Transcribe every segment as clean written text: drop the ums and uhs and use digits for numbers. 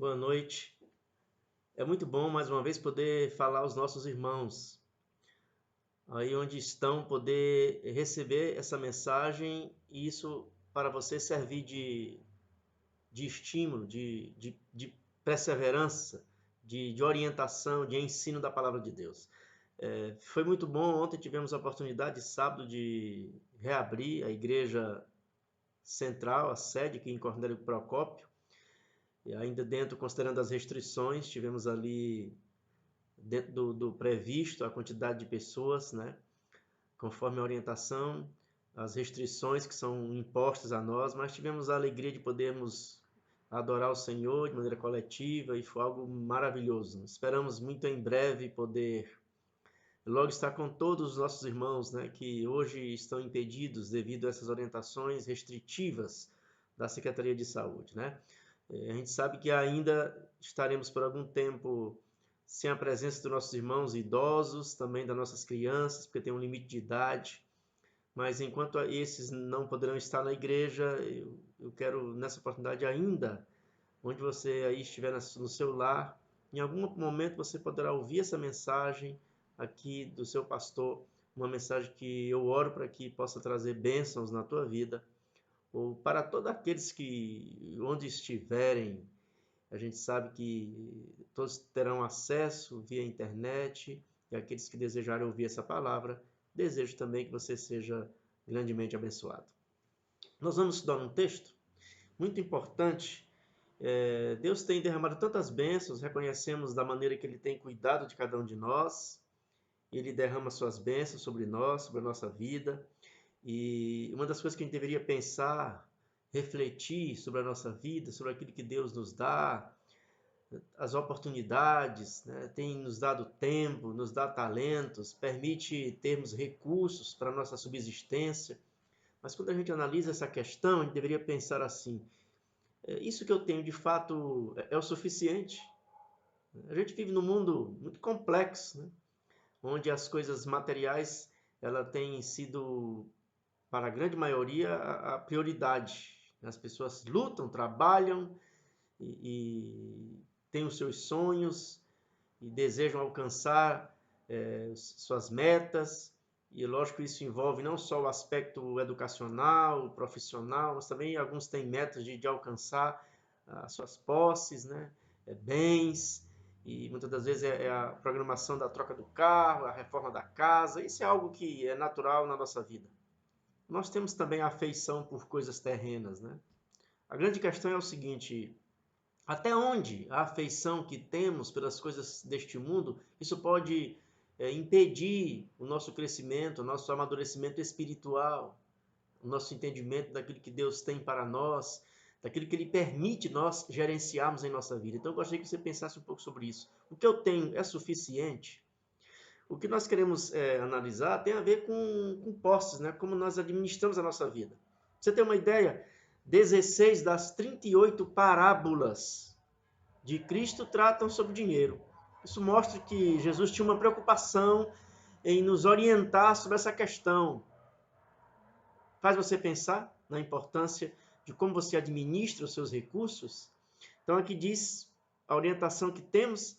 Boa noite. É muito bom mais uma vez poder falar aos nossos irmãos aí onde estão, poder receber essa mensagem e isso para você servir de estímulo, de perseverança, de orientação, de ensino da palavra de Deus. Foi muito bom. Ontem tivemos a oportunidade, sábado, de reabrir a igreja central, a sede aqui em Cornélio Procópio. E ainda dentro, considerando as restrições, tivemos ali dentro do previsto a quantidade de pessoas, né? Conforme a orientação, as restrições que são impostas a nós, mas tivemos a alegria de podermos adorar o Senhor de maneira coletiva e foi algo maravilhoso. Esperamos muito em breve poder logo estar com todos os nossos irmãos, né, que hoje estão impedidos devido a essas orientações restritivas da Secretaria de Saúde, né? A gente sabe que ainda estaremos por algum tempo sem a presença dos nossos irmãos idosos, também das nossas crianças, porque tem um limite de idade. Mas enquanto esses não poderão estar na igreja, eu quero nessa oportunidade ainda, onde você aí estiver no seu lar, em algum momento você poderá ouvir essa mensagem aqui do seu pastor, uma mensagem que eu oro para que possa trazer bênçãos na tua vida, ou para todos aqueles que, onde estiverem, a gente sabe que todos terão acesso via internet, e aqueles que desejarem ouvir essa palavra, desejo também que você seja grandemente abençoado. Nós vamos estudar um texto muito importante. Deus tem derramado tantas bênçãos, reconhecemos da maneira que Ele tem cuidado de cada um de nós. Ele derrama suas bênçãos sobre nós, sobre a nossa vida. E uma das coisas que a gente deveria pensar, refletir sobre a nossa vida, sobre aquilo que Deus nos dá, as oportunidades, né? Tem nos dado tempo, nos dá talentos, permite termos recursos para a nossa subsistência. Mas quando a gente analisa essa questão, a gente deveria pensar assim: isso que eu tenho de fato é o suficiente? A gente vive num mundo muito complexo, né? Onde as coisas materiais ela têm sido, para a grande maioria, a prioridade. As pessoas lutam, trabalham e têm os seus sonhos e desejam alcançar suas metas. E lógico que isso envolve não só o aspecto educacional, profissional, mas também alguns têm metas de alcançar as suas posses, né? Bens, e muitas das vezes é a programação da troca do carro, a reforma da casa. Isso é algo que é natural na nossa vida. Nós temos também a afeição por coisas terrenas, né? A grande questão é o seguinte: até onde a afeição que temos pelas coisas deste mundo, isso pode impedir o nosso crescimento, o nosso amadurecimento espiritual, o nosso entendimento daquilo que Deus tem para nós, daquilo que Ele permite nós gerenciarmos em nossa vida. Então eu gostaria que você pensasse um pouco sobre isso. O que eu tenho é suficiente? O que nós queremos analisar tem a ver com posses, né? Como nós administramos a nossa vida. Pra você ter uma ideia, 16 das 38 parábolas de Cristo tratam sobre dinheiro. Isso mostra que Jesus tinha uma preocupação em nos orientar sobre essa questão. Faz você pensar na importância de como você administra os seus recursos. Então aqui diz, a orientação que temos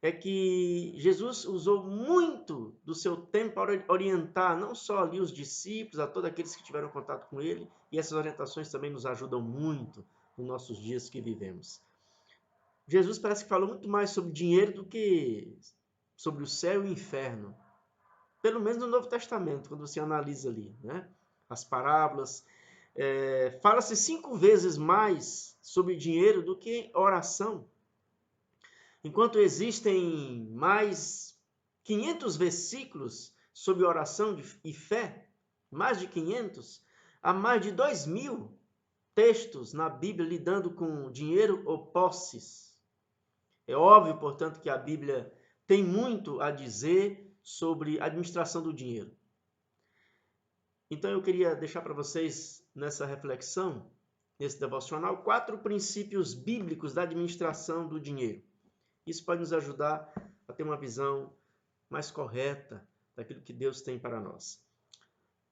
é que Jesus usou muito do seu tempo para orientar não só ali os discípulos, a todos aqueles que tiveram contato com ele, e essas orientações também nos ajudam muito nos nossos dias que vivemos. Jesus parece que falou muito mais sobre dinheiro do que sobre o céu e o inferno. Pelo menos no Novo Testamento, quando você analisa ali, né? As parábolas. Fala-se 5 vezes mais sobre dinheiro do que oração. Enquanto existem mais 500 versículos sobre oração e fé, mais de 500, há mais de 2.000 textos na Bíblia lidando com dinheiro ou posses. É óbvio, portanto, que a Bíblia tem muito a dizer sobre a administração do dinheiro. Então eu queria deixar para vocês, nessa reflexão, nesse devocional, 4 princípios bíblicos da administração do dinheiro. Isso pode nos ajudar a ter uma visão mais correta daquilo que Deus tem para nós.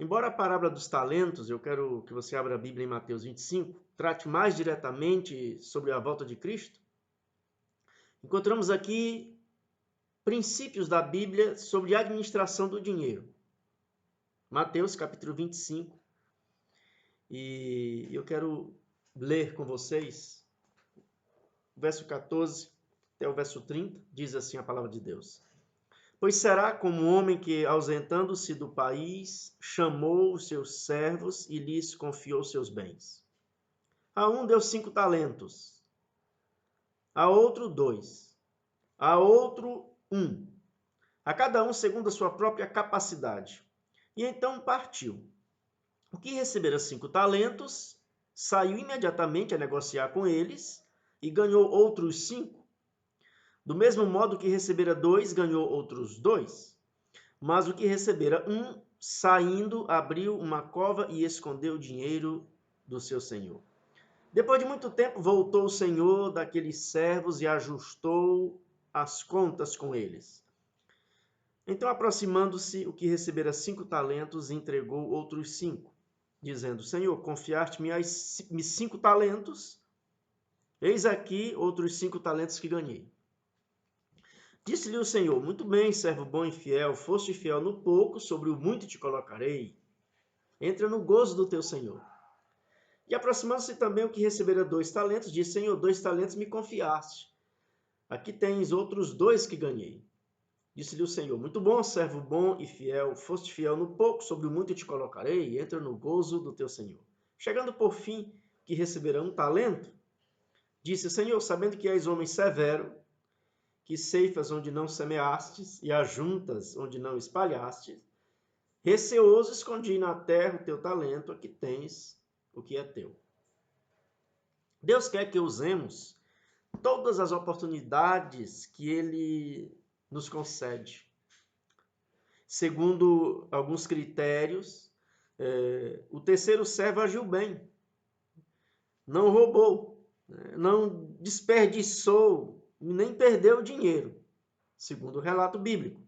Embora a parábola dos talentos, eu quero que você abra a Bíblia em Mateus 25, trate mais diretamente sobre a volta de Cristo, encontramos aqui princípios da Bíblia sobre a administração do dinheiro. Mateus capítulo 25. E eu quero ler com vocês o verso 14 até o verso 30, diz assim a palavra de Deus. Pois será como um homem que, ausentando-se do país, chamou os seus servos e lhes confiou seus bens. A um deu 5 talentos, a outro 2, a outro 1, a cada um segundo a sua própria capacidade. E então partiu. O que recebera 5 talentos, saiu imediatamente a negociar com eles e ganhou outros 5. Do mesmo modo que recebera 2, ganhou outros 2. Mas o que recebera 1, saindo, abriu uma cova e escondeu o dinheiro do seu senhor. Depois de muito tempo, voltou o senhor daqueles servos e ajustou as contas com eles. Então, aproximando-se, o que recebera 5 talentos, entregou outros 5, dizendo, Senhor, confiaste-me 5 talentos, eis aqui outros 5 talentos que ganhei. Disse-lhe o Senhor, muito bem, servo bom e fiel, foste fiel no pouco, sobre o muito te colocarei. Entra no gozo do teu Senhor. E aproximando-se também o que recebera 2 talentos, disse, Senhor, 2 talentos me confiaste. Aqui tens outros 2 que ganhei. Disse-lhe o Senhor, muito bom, servo bom e fiel, foste fiel no pouco, sobre o muito te colocarei, entra no gozo do teu Senhor. Chegando por fim, que recebera 1 talento, disse, Senhor, sabendo que és homem severo, que ceifas onde não semeastes e ajuntas onde não espalhastes, receoso escondi na terra o teu talento, aqui tens o que é teu. Deus quer que usemos todas as oportunidades que Ele nos concede. Segundo alguns critérios, o terceiro servo agiu bem, não roubou, não desperdiçou, nem perdeu o dinheiro, segundo o relato bíblico.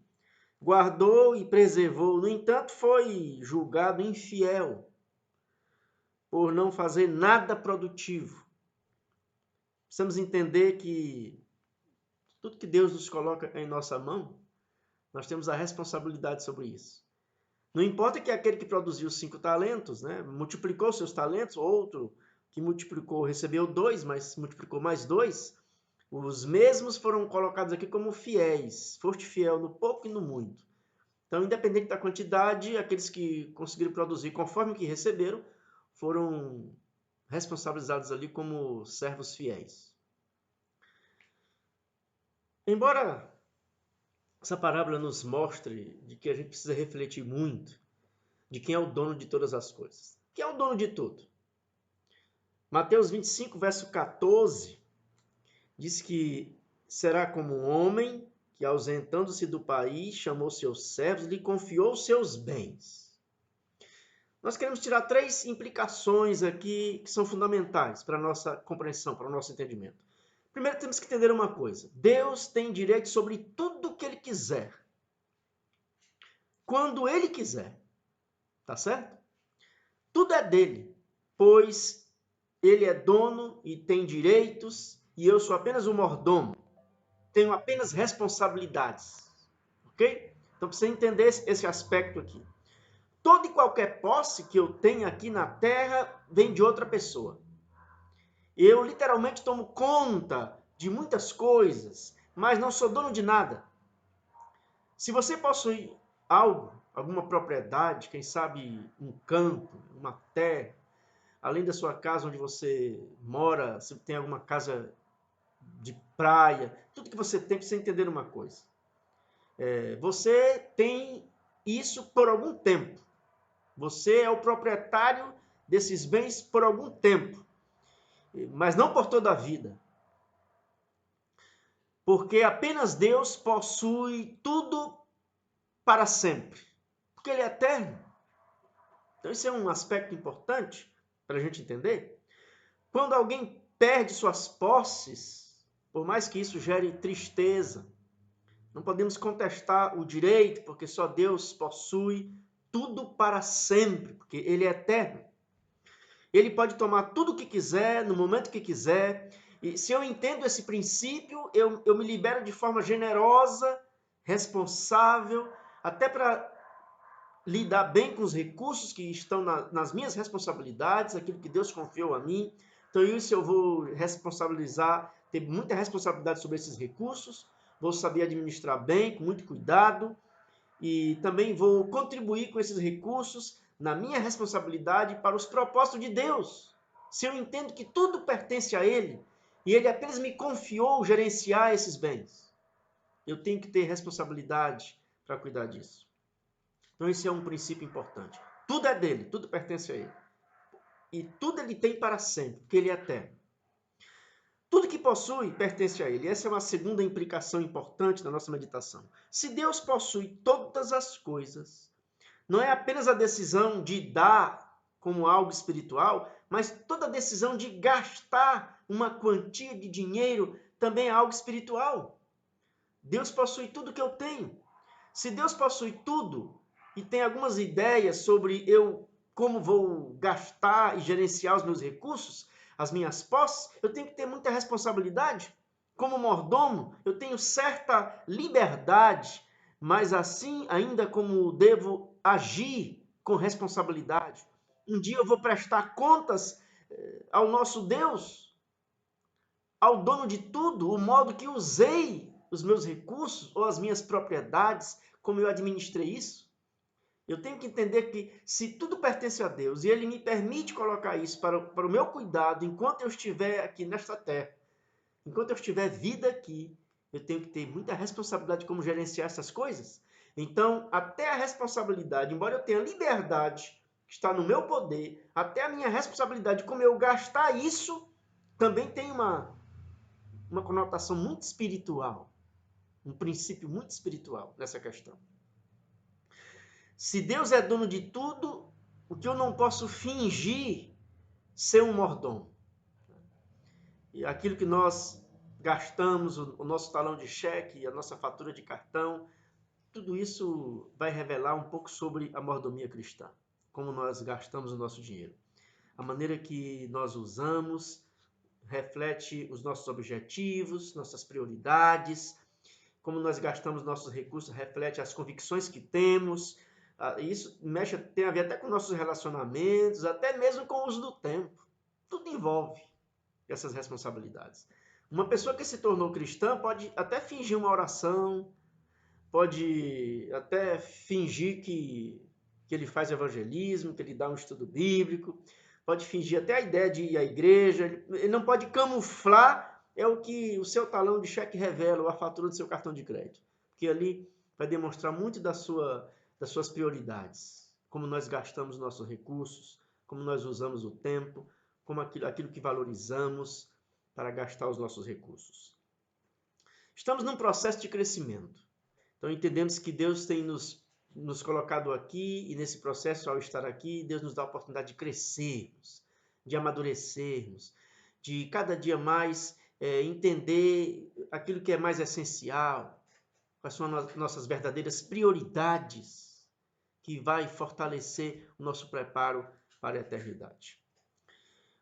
Guardou e preservou, no entanto, foi julgado infiel por não fazer nada produtivo. Precisamos entender que tudo que Deus nos coloca em nossa mão, nós temos a responsabilidade sobre isso. Não importa que aquele que produziu 5 talentos, multiplicou seus talentos, outro que multiplicou, recebeu 2, mas multiplicou mais 2, os mesmos foram colocados aqui como fiéis. Foste fiel no pouco e no muito. Então, independente da quantidade, aqueles que conseguiram produzir conforme o que receberam, foram responsabilizados ali como servos fiéis. Embora essa parábola nos mostre de que a gente precisa refletir muito de quem é o dono de todas as coisas. Quem é o dono de tudo? Mateus 25, verso 14, diz que será como um homem que, ausentando-se do país, chamou seus servos e lhe confiou seus bens. Nós queremos tirar 3 implicações aqui que são fundamentais para a nossa compreensão, para o nosso entendimento. Primeiro, temos que entender uma coisa. Deus tem direito sobre tudo que Ele quiser. Quando Ele quiser. Tá certo? Tudo é dele, pois Ele é dono e tem direitos e eu sou apenas um mordomo. Tenho apenas responsabilidades. Ok? Então, precisa entender esse aspecto aqui. Toda e qualquer posse que eu tenho aqui na terra vem de outra pessoa. Eu literalmente tomo conta de muitas coisas, mas não sou dono de nada. Se você possui algo, alguma propriedade, quem sabe um campo, uma terra, além da sua casa onde você mora, se tem alguma casa de praia, tudo que você tem, precisa entender uma coisa. Você tem isso por algum tempo. Você é o proprietário desses bens por algum tempo, mas não por toda a vida. Porque apenas Deus possui tudo para sempre. Porque Ele é eterno. Então, esse é um aspecto importante para a gente entender. Quando alguém perde suas posses, por mais que isso gere tristeza, não podemos contestar o direito, porque só Deus possui tudo para sempre, porque Ele é eterno. Ele pode tomar tudo o que quiser, no momento que quiser, E se eu entendo esse princípio, eu me libero de forma generosa, responsável, até para lidar bem com os recursos que estão nas minhas responsabilidades, aquilo que Deus confiou a mim. Então, isso eu vou responsabilizar, ter muita responsabilidade sobre esses recursos, vou saber administrar bem, com muito cuidado, e também vou contribuir com esses recursos na minha responsabilidade para os propósitos de Deus. Se eu entendo que tudo pertence a Ele, e Ele apenas me confiou gerenciar esses bens, eu tenho que ter responsabilidade para cuidar disso. Então, esse é um princípio importante. Tudo é dele, tudo pertence a ele. E tudo ele tem para sempre, porque ele é eterno. Tudo que possui pertence a ele. Essa é uma segunda implicação importante da nossa meditação. Se Deus possui todas as coisas, não é apenas a decisão de dar como algo espiritual, mas toda decisão de gastar uma quantia de dinheiro também é algo espiritual. Deus possui tudo que eu tenho. Se Deus possui tudo e tem algumas ideias sobre eu como vou gastar e gerenciar os meus recursos, as minhas posses, eu tenho que ter muita responsabilidade. Como mordomo, eu tenho certa liberdade, mas assim ainda como devo agir com responsabilidade. Um dia eu vou prestar contas ao nosso Deus, ao dono de tudo, o modo que usei os meus recursos ou as minhas propriedades, como eu administrei isso. Eu tenho que entender que se tudo pertence a Deus e Ele me permite colocar isso para o meu cuidado enquanto eu estiver aqui nesta terra, enquanto eu estiver vida aqui, eu tenho que ter muita responsabilidade de como gerenciar essas coisas. Então, até a responsabilidade, embora eu tenha liberdade que está no meu poder, até a minha responsabilidade de como eu gastar isso, também tem uma conotação muito espiritual, um princípio muito espiritual nessa questão. Se Deus é dono de tudo, o que eu não posso fingir ser um mordomo? E aquilo que nós gastamos, o nosso talão de cheque, a nossa fatura de cartão, tudo isso vai revelar um pouco sobre a mordomia cristã, como nós gastamos o nosso dinheiro. A maneira que nós usamos reflete os nossos objetivos, nossas prioridades, como nós gastamos nossos recursos reflete as convicções que temos. Isso tem a ver até com nossos relacionamentos, até mesmo com o uso do tempo. Tudo envolve essas responsabilidades. Uma pessoa que se tornou cristã pode até fingir uma oração, pode até fingir que ele faz evangelismo, que ele dá um estudo bíblico, pode fingir até a ideia de ir à igreja, ele não pode camuflar o que o seu talão de cheque revela, ou a fatura do seu cartão de crédito, porque ali vai demonstrar muito das suas prioridades, como nós gastamos nossos recursos, como nós usamos o tempo, como aquilo que valorizamos para gastar os nossos recursos. Estamos num processo de crescimento. Então entendemos que Deus tem nos colocado aqui, e nesse processo, ao estar aqui, Deus nos dá a oportunidade de crescermos, de amadurecermos, de cada dia mais entender aquilo que é mais essencial, quais são as nossas verdadeiras prioridades, que vai fortalecer o nosso preparo para a eternidade.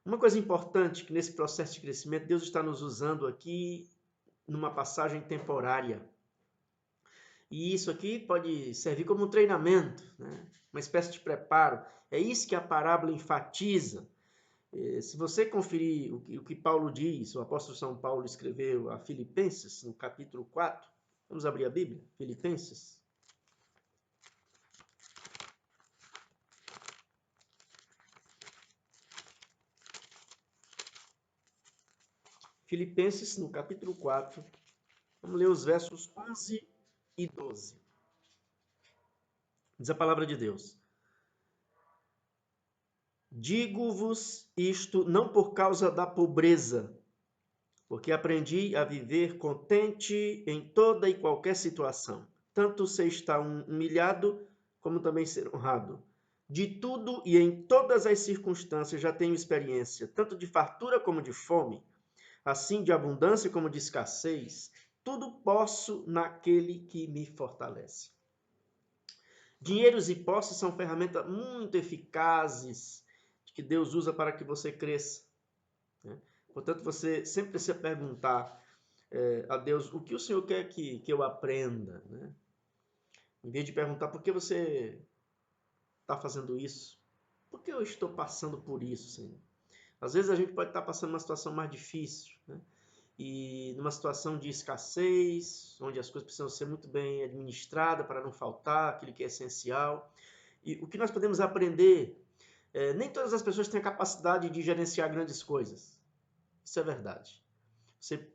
Uma coisa importante que nesse processo de crescimento, Deus está nos usando aqui numa passagem temporária. E isso aqui pode servir como um treinamento, né? Uma espécie de preparo. É isso que a parábola enfatiza. Se você conferir o que Paulo diz, o apóstolo São Paulo escreveu a Filipenses, no capítulo 4, vamos abrir a Bíblia, Filipenses. Filipenses, no capítulo 4, vamos ler os versos 11 e 12. Diz a palavra de Deus: digo-vos isto não por causa da pobreza, porque aprendi a viver contente em toda e qualquer situação, tanto ser estar humilhado, como também ser honrado. De tudo e em todas as circunstâncias já tenho experiência, tanto de fartura como de fome, assim de abundância como de escassez. Tudo posso naquele que me fortalece. Dinheiros e posses são ferramentas muito eficazes que Deus usa para que você cresça, né? Portanto, você sempre precisa perguntar a Deus o que o Senhor quer que eu aprenda, né? Em vez de perguntar por que você está fazendo isso, por que eu estou passando por isso, Senhor? Às vezes a gente pode estar passando uma situação mais difícil, né? E numa situação de escassez, onde as coisas precisam ser muito bem administradas para não faltar aquilo que é essencial. E o que nós podemos aprender, nem todas as pessoas têm a capacidade de gerenciar grandes coisas. Isso é verdade. Você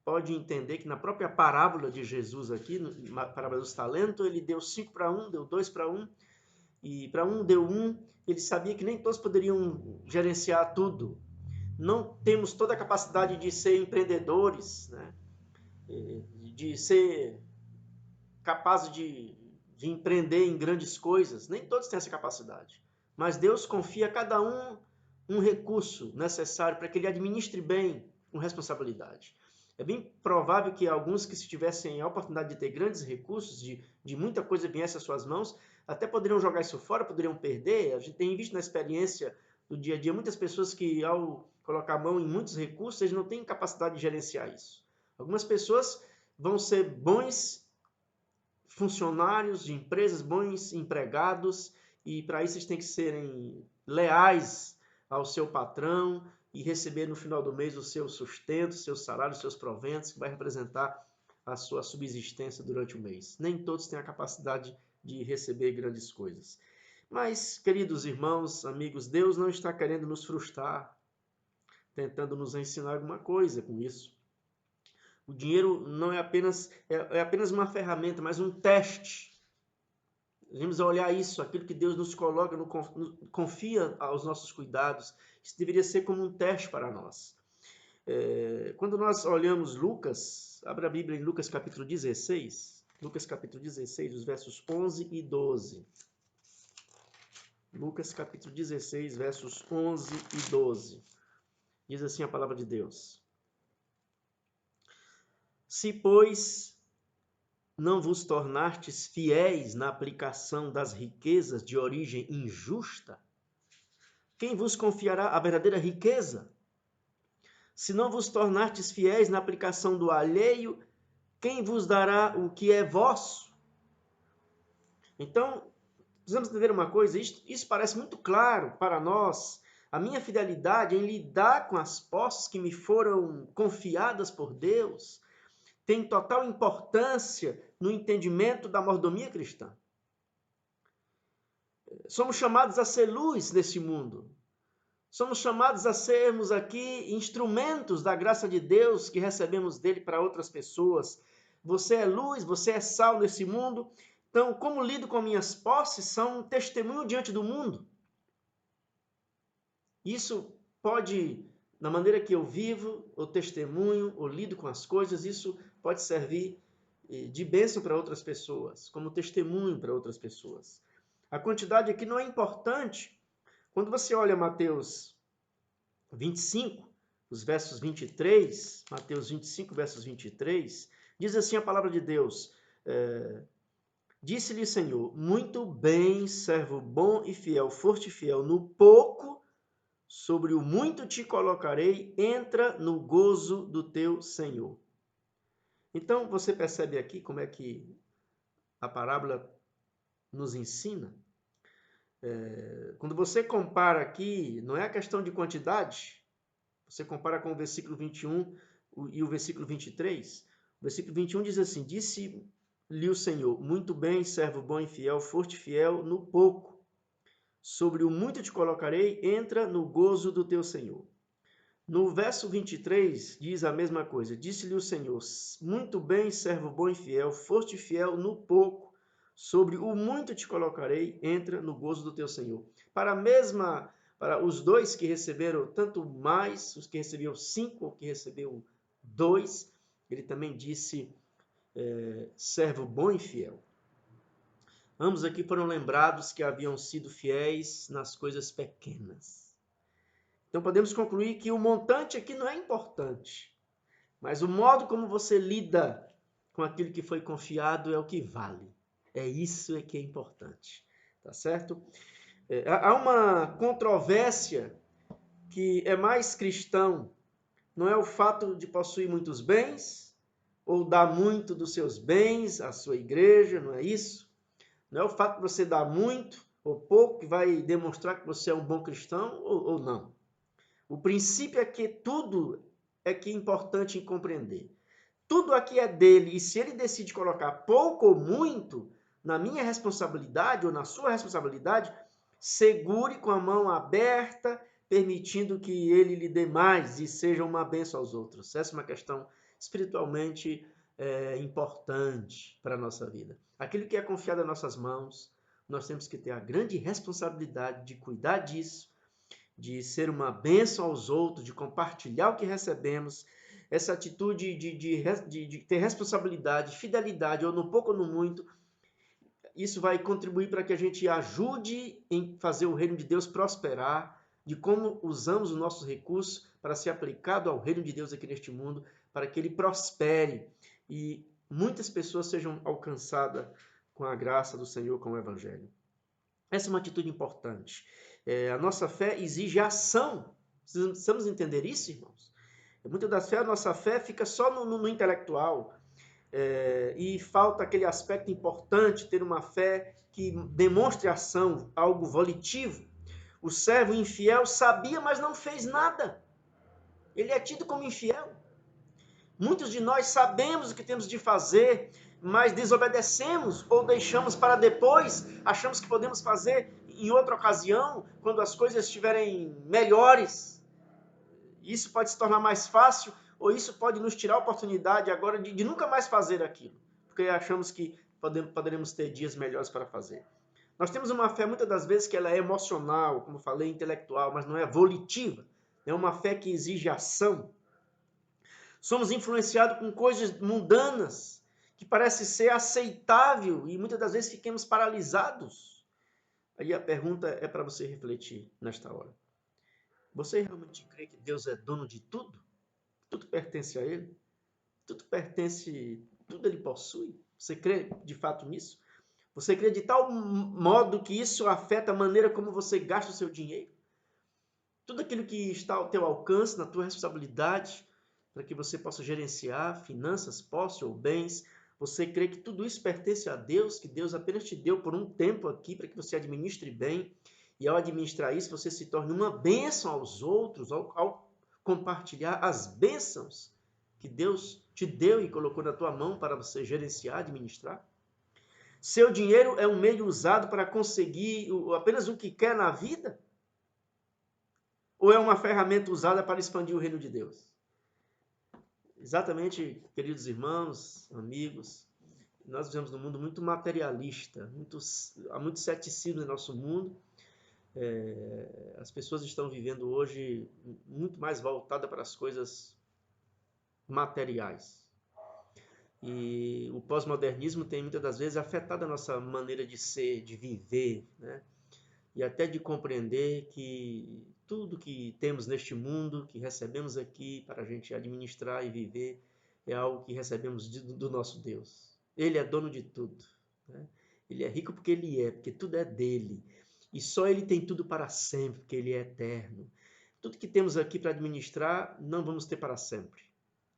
pode entender que na própria parábola de Jesus aqui, na parábola dos talentos, ele deu 5 para um, deu 2 para um, e para um deu 1. Ele sabia que nem todos poderiam gerenciar tudo. Não temos toda a capacidade de ser empreendedores, né? De ser capazes de empreender em grandes coisas. Nem todos têm essa capacidade. Mas Deus confia a cada um recurso necessário para que ele administre bem com responsabilidade. É bem provável que alguns que se tivessem a oportunidade de ter grandes recursos, de muita coisa viesse às suas mãos, até poderiam jogar isso fora, poderiam perder. A gente tem visto na experiência do dia a dia muitas pessoas que, ao colocar a mão em muitos recursos, eles não têm capacidade de gerenciar isso. Algumas pessoas vão ser bons funcionários de empresas, bons empregados, e para isso eles têm que serem leais ao seu patrão e receber no final do mês o seu sustento, seu salário, seus proventos, que vai representar a sua subsistência durante o mês. Nem todos têm a capacidade de receber grandes coisas. Mas, queridos irmãos, amigos, Deus não está querendo nos frustrar, tentando nos ensinar alguma coisa com isso. O dinheiro não é apenas uma ferramenta, mas um teste. Devemos olhar isso, aquilo que Deus nos coloca, confia aos nossos cuidados. Isso deveria ser como um teste para nós. Quando nós olhamos Lucas, abra a Bíblia em Lucas capítulo 16, Lucas capítulo 16, os versos 11 e 12. Lucas capítulo 16, versos 11 e 12. Diz assim a palavra de Deus: Se, pois, não vos tornastes fiéis na aplicação das riquezas de origem injusta, quem vos confiará a verdadeira riqueza? Se não vos tornastes fiéis na aplicação do alheio, quem vos dará o que é vosso? Então, precisamos entender uma coisa, isso parece muito claro para nós. A minha fidelidade em lidar com as posses que me foram confiadas por Deus tem total importância no entendimento da mordomia cristã. Somos chamados a ser luz nesse mundo. Somos chamados a sermos aqui instrumentos da graça de Deus que recebemos dele para outras pessoas. Você é luz, você é sal nesse mundo. Então, como lido com minhas posses são um testemunho diante do mundo. Isso pode, na maneira que eu vivo, ou testemunho, ou lido com as coisas, isso pode servir de bênção para outras pessoas, como testemunho para outras pessoas. A quantidade aqui não é importante. Quando você olha Mateus 25, os versos 23, Mateus 25, versos 23, diz assim a palavra de Deus: Disse-lhe o Senhor, muito bem, servo bom e fiel, foste fiel no pouco, sobre o muito te colocarei, entra no gozo do teu Senhor. Então, você percebe aqui como é que a parábola nos ensina? Quando você compara aqui, não é a questão de quantidade, você compara com o versículo 21 e o versículo 23. O versículo 21 diz assim: Disse-lhe o Senhor, muito bem, servo bom e fiel, foste fiel no pouco. Sobre o muito te colocarei, entra no gozo do teu Senhor. No verso 23 diz a mesma coisa. Disse-lhe o Senhor, muito bem, servo bom e fiel, foste fiel no pouco. Sobre o muito te colocarei, entra no gozo do teu Senhor. Para os dois que receberam tanto mais, os que receberam 5, ou que receberam 2, ele também disse, servo bom e fiel. Ambos aqui foram lembrados que haviam sido fiéis nas coisas pequenas. Então podemos concluir que o montante aqui não é importante, mas o modo como você lida com aquilo que foi confiado é o que vale. É isso que é importante, tá certo? Há uma controvérsia que é mais cristão não é o fato de possuir muitos bens, ou dar muito dos seus bens à sua igreja, não é isso? Não é o fato de você dar muito ou pouco que vai demonstrar que você é um bom cristão ou não. O princípio é que tudo é que é importante em compreender. Tudo aqui é dele, e se ele decide colocar pouco ou muito na minha responsabilidade ou na sua responsabilidade, segure com a mão aberta, permitindo que ele lhe dê mais e seja uma bênção aos outros. Essa é uma questão espiritualmente importante para a nossa vida. Aquilo que é confiado em nossas mãos, nós temos que ter a grande responsabilidade de cuidar disso, de ser uma bênção aos outros, de compartilhar o que recebemos, essa atitude de ter responsabilidade, fidelidade, ou no pouco ou no muito, isso vai contribuir para que a gente ajude em fazer o reino de Deus prosperar, de como usamos os nossos recursos para ser aplicado ao reino de Deus aqui neste mundo, para que ele prospere e muitas pessoas sejam alcançadas com a graça do Senhor, com o Evangelho. Essa é uma atitude importante. A nossa fé exige ação. Precisamos entender isso, irmãos? Muitas das vezes a nossa fé fica só no intelectual. E falta aquele aspecto importante, ter uma fé que demonstre ação, algo volitivo. O servo infiel sabia, mas não fez nada. Ele é tido como infiel. Muitos de nós sabemos o que temos de fazer, mas desobedecemos ou deixamos para depois, achamos que podemos fazer em outra ocasião, quando as coisas estiverem melhores. Isso pode se tornar mais fácil, ou isso pode nos tirar a oportunidade agora de nunca mais fazer aquilo, porque achamos que poderemos ter dias melhores para fazer. Nós temos uma fé, muitas das vezes, que ela é emocional, como falei, intelectual, mas não é volitiva. É uma fé que exige ação. Somos influenciados com coisas mundanas, que parece ser aceitável, e muitas das vezes ficamos paralisados. Aí a pergunta é para você refletir nesta hora. Você realmente crê que Deus é dono de tudo? Tudo pertence a Ele? Tudo Ele possui? Você crê de fato nisso? Você crê de tal modo que isso afeta a maneira como você gasta o seu dinheiro? Tudo aquilo que está ao teu alcance, na tua responsabilidade, para que você possa gerenciar finanças, posse ou bens, você crê que tudo isso pertence a Deus, que Deus apenas te deu por um tempo aqui para que você administre bem, e ao administrar isso você se torne uma bênção aos outros, ao compartilhar as bênçãos que Deus te deu e colocou na tua mão para você gerenciar, administrar? Seu dinheiro é um meio usado para conseguir apenas o que quer na vida? Ou é uma ferramenta usada para expandir o reino de Deus? Exatamente, queridos irmãos, amigos, nós vivemos num mundo muito materialista, há muito ceticismo no nosso mundo. As pessoas estão vivendo hoje muito mais voltadas para as coisas materiais. E o pós-modernismo tem muitas das vezes afetado a nossa maneira de ser, de viver, né? E até de compreender que tudo que temos neste mundo, que recebemos aqui para a gente administrar e viver, é algo que recebemos do nosso Deus. Ele é dono de tudo, né? Ele é rico porque tudo é dele. E só ele tem tudo para sempre, porque ele é eterno. Tudo que temos aqui para administrar, não vamos ter para sempre.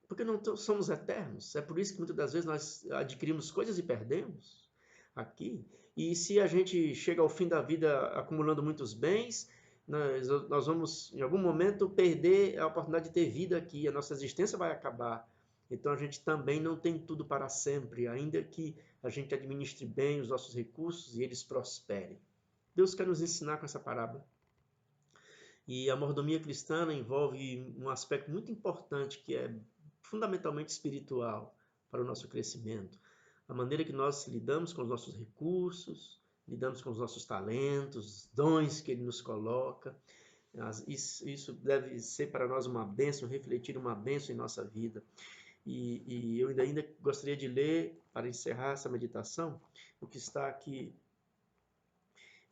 Porque não somos eternos. É por isso que muitas das vezes nós adquirimos coisas e perdemos aqui. E se a gente chega ao fim da vida acumulando muitos bens, nós vamos, em algum momento, perder a oportunidade de ter vida aqui. A nossa existência vai acabar. Então a gente também não tem tudo para sempre, ainda que a gente administre bem os nossos recursos e eles prosperem. Deus quer nos ensinar com essa parábola. E a mordomia cristã envolve um aspecto muito importante que é fundamentalmente espiritual para o nosso crescimento. A maneira que nós lidamos com os nossos recursos, lidamos com os nossos talentos, dons que Ele nos coloca. Isso deve ser para nós uma bênção, refletir uma bênção em nossa vida. E eu ainda gostaria de ler, para encerrar essa meditação, o que está aqui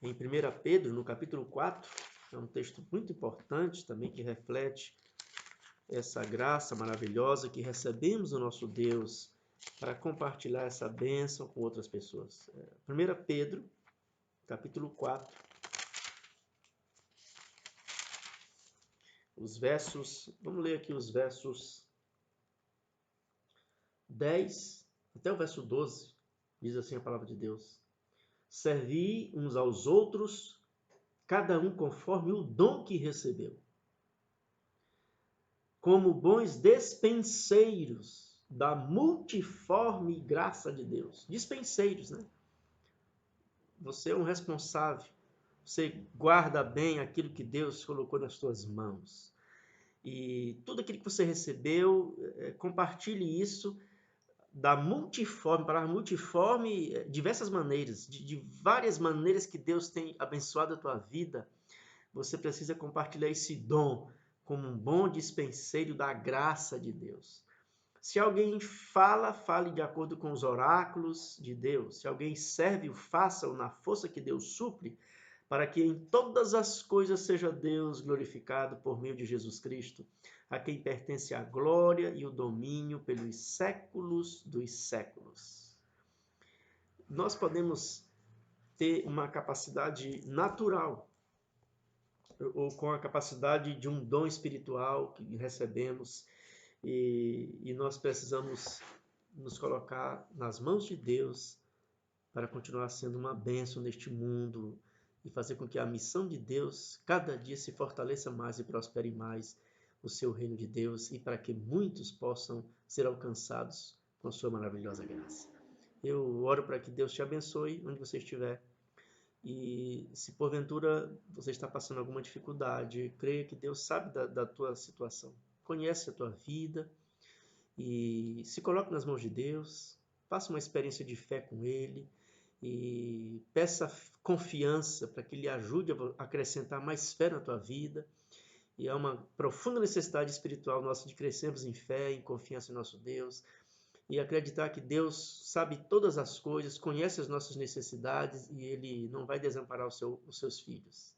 em 1 Pedro, no capítulo 4, é um texto muito importante também que reflete essa graça maravilhosa que recebemos do nosso Deus para compartilhar essa bênção com outras pessoas. 1 Pedro, capítulo 4, os versos, vamos ler aqui os versos 10 até o verso 12, diz assim a palavra de Deus: servi uns aos outros, cada um conforme o dom que recebeu, como bons despenseiros da multiforme graça de Deus. Dispenseiros, né? Você é um responsável. Você guarda bem aquilo que Deus colocou nas suas mãos. E tudo aquilo que você recebeu, compartilhe isso da multiforme, para multiforme, diversas maneiras, de várias maneiras que Deus tem abençoado a tua vida. Você precisa compartilhar esse dom como um bom dispenseiro da graça de Deus. Se alguém fala, fale de acordo com os oráculos de Deus. Se alguém serve, faça-o na força que Deus supre, para que em todas as coisas seja Deus glorificado por meio de Jesus Cristo, a quem pertence a glória e o domínio pelos séculos dos séculos. Nós podemos ter uma capacidade natural, ou com a capacidade de um dom espiritual que recebemos, e nós precisamos nos colocar nas mãos de Deus para continuar sendo uma bênção neste mundo e fazer com que a missão de Deus cada dia se fortaleça mais e prospere mais o seu reino de Deus, e para que muitos possam ser alcançados com a sua maravilhosa graça. Eu oro para que Deus te abençoe onde você estiver. E se porventura você está passando alguma dificuldade, creia que Deus sabe da tua situação, conhece a tua vida, e se coloque nas mãos de Deus, faça uma experiência de fé com Ele e peça confiança para que Ele ajude a acrescentar mais fé na tua vida. E há uma profunda necessidade espiritual nossa de crescermos em fé, em confiança em nosso Deus, e acreditar que Deus sabe todas as coisas, conhece as nossas necessidades e Ele não vai desamparar os seus filhos.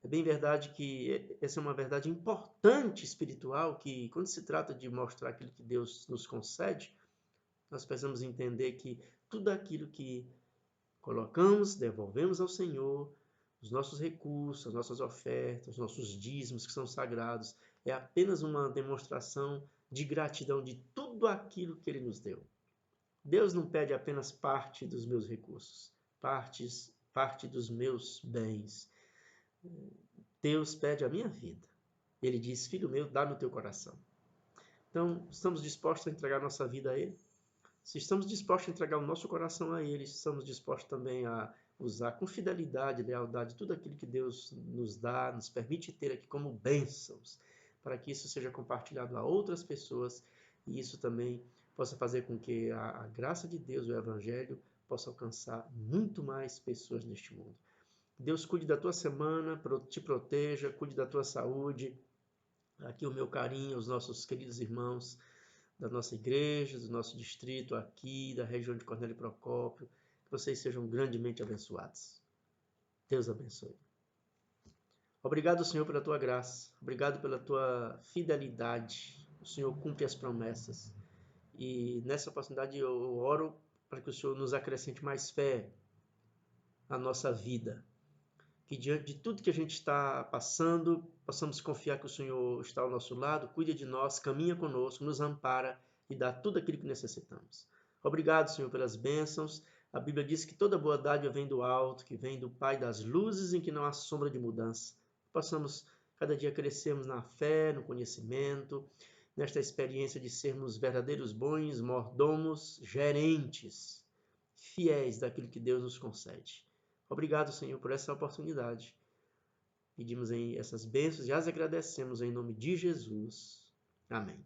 É bem verdade que essa é uma verdade importante espiritual, que quando se trata de mostrar aquilo que Deus nos concede, nós precisamos entender que tudo aquilo que colocamos, devolvemos ao Senhor, os nossos recursos, as nossas ofertas, os nossos dízimos que são sagrados, é apenas uma demonstração de gratidão de tudo aquilo que Ele nos deu. Deus não pede apenas parte dos meus recursos, parte dos meus bens. Deus pede a minha vida. Ele diz: filho meu, dá no teu coração. Então, estamos dispostos a entregar nossa vida a Ele? Se estamos dispostos a entregar o nosso coração a Ele, estamos dispostos também a usar com fidelidade, lealdade, tudo aquilo que Deus nos dá, nos permite ter aqui como bênçãos, para que isso seja compartilhado a outras pessoas, e isso também possa fazer com que a graça de Deus, o Evangelho, possa alcançar muito mais pessoas neste mundo. Deus cuide da tua semana, te proteja, cuide da tua saúde. Aqui o meu carinho aos nossos queridos irmãos da nossa igreja, do nosso distrito aqui, da região de Cornélio Procópio. Que vocês sejam grandemente abençoados. Deus abençoe. Obrigado, Senhor, pela tua graça. Obrigado pela tua fidelidade. O Senhor cumpre as promessas. E nessa oportunidade eu oro para que o Senhor nos acrescente mais fé na nossa vida. Que diante de tudo que a gente está passando, possamos confiar que o Senhor está ao nosso lado, cuida de nós, caminha conosco, nos ampara e dá tudo aquilo que necessitamos. Obrigado, Senhor, pelas bênçãos. A Bíblia diz que toda boa dádiva vem do alto, que vem do Pai das luzes, em que não há sombra de mudança. Possamos cada dia crescermos na fé, no conhecimento, nesta experiência de sermos verdadeiros bons mordomos, gerentes, fiéis daquilo que Deus nos concede. Obrigado, Senhor, por essa oportunidade. Pedimos essas bênçãos e as agradecemos em nome de Jesus. Amém.